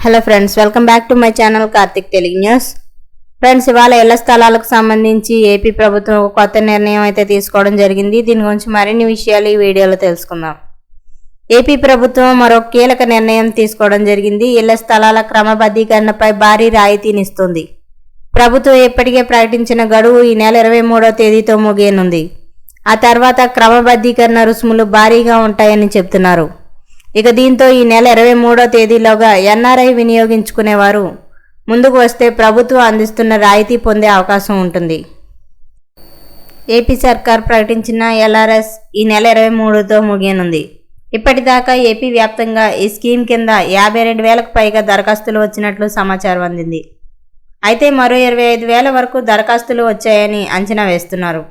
Hello friends, welcome back to my channel Karthik Telugu news. Friends, ఇవాళ ఇళ్ల స్థలాలకు సంబంధించి ఏపీ ప్రభుత్వం ఒక కొత్త నిర్ణయం అయితే తీసుకోవడం జరిగింది. దీని గురించి మరిన్ని విషయాలు ఈ వీడియోలో తెలుసుకుందాం. ఏపీ ప్రభుత్వం మరో కీలక నిర్ణయం తీసుకోవడం జరిగింది. ఇళ్ల స్థలాల క్రమబద్ధీకరణపై భారీ రాయితీనిస్తుంది. ప్రభుత్వం ఇప్పటికే ప్రకటించిన గడువు ఈ నెల 23వ తేదీతో ముగియనుంది. ఆ తర్వాత క్రమబద్ధీకరణ రుసుములు భారీగా ఉంటాయని చెబుతున్నారు. ఇక దీంతో ఈ నెల 23వ తేదీలోగా ఎన్ఆర్ఐ వినియోగించుకునేవారు ముందుకు వస్తే ప్రభుత్వం అందిస్తున్న రాయితీ పొందే అవకాశం ఉంటుంది. ఏపీ సర్కార్ ప్రకటించిన ఎల్ఆర్ఎస్ ఈ నెల 23తో ముగియనుంది. ఇప్పటిదాకా ఏపీ వ్యాప్తంగా ఈ స్కీమ్ కింద 52,000కు పైగా దరఖాస్తులు వచ్చినట్లు సమాచారం అందింది. అయితే మరో 25,000 వరకు దరఖాస్తులు వచ్చాయని అంచనా వేస్తున్నారు.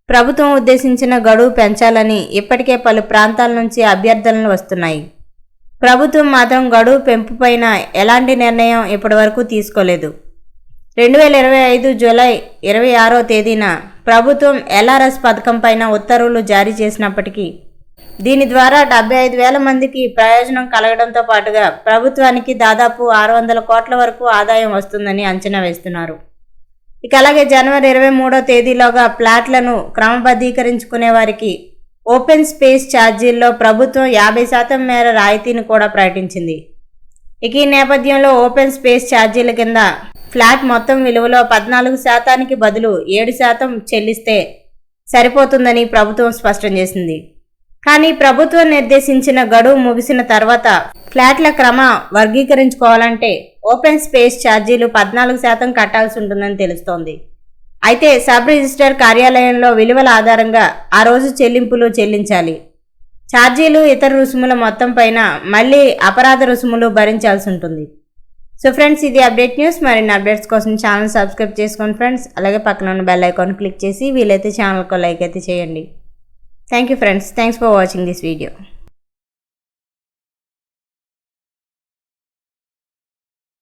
ప్రభుత్వం ఉద్దేశించిన గడువు పెంచాలని ఇప్పటికే పలు ప్రాంతాల నుంచి అభ్యర్థనలు వస్తున్నాయి. ప్రభుత్వం మాత్రం గడువు పెంపుపైన ఎలాంటి నిర్ణయం ఇప్పటివరకు తీసుకోలేదు. 2025 జూలై 26వ తేదీన ప్రభుత్వం ఎల్ఆర్ఎస్ పథకం పైన ఉత్తర్వులు జారీ చేసినప్పటికీ దీని ద్వారా 75,000 మందికి ప్రయోజనం కలగడంతో పాటుగా ప్రభుత్వానికి దాదాపు 600 కోట్ల వరకు ఆదాయం వస్తుందని అంచనా వేస్తున్నారు. ఇక అలాగే జనవరి 23వ తేదీలోగా ప్లాట్లను క్రమబద్ధీకరించుకునే వారికి ఓపెన్ స్పేస్ ఛార్జీల్లో ప్రభుత్వం 50% మేర రాయితీని కూడా ప్రకటించింది. ఇక ఈ నేపథ్యంలో ఓపెన్ స్పేస్ ఛార్జీల కింద ఫ్లాట్ మొత్తం విలువలో 14% బదులు 7% చెల్లిస్తే సరిపోతుందని ప్రభుత్వం స్పష్టం చేసింది. కానీ ప్రభుత్వం నిర్దేశించిన గడువు ముగిసిన తర్వాత ఫ్లాట్ల క్రమ వర్గీకరించుకోవాలంటే ఓపెన్ స్పేస్ ఛార్జీలు 14% కట్టాల్సి ఉంటుందని తెలుస్తోంది. అయితే సబ్ రిజిస్టర్ కార్యాలయంలో విలువల ఆధారంగా ఆ రోజు చెల్లింపులు చెల్లించాలి. ఛార్జీలు ఇతర రుసుముల మొత్తం పైన మళ్ళీ అపరాధ రుసుములు భరించాల్సి ఉంటుంది. సో ఫ్రెండ్స్, ఇది అప్డేట్ న్యూస్. మరిన్ని అప్డేట్స్ కోసం ఛానల్ సబ్స్క్రైబ్ చేసుకోండి ఫ్రెండ్స్. అలాగే పక్కన ఉన్న బెల్ ఐకాన్ క్లిక్ చేసి వీలైతే ఛానల్కు లైక్ అయితే చేయండి. Thank you friends. Thanks for watching this video.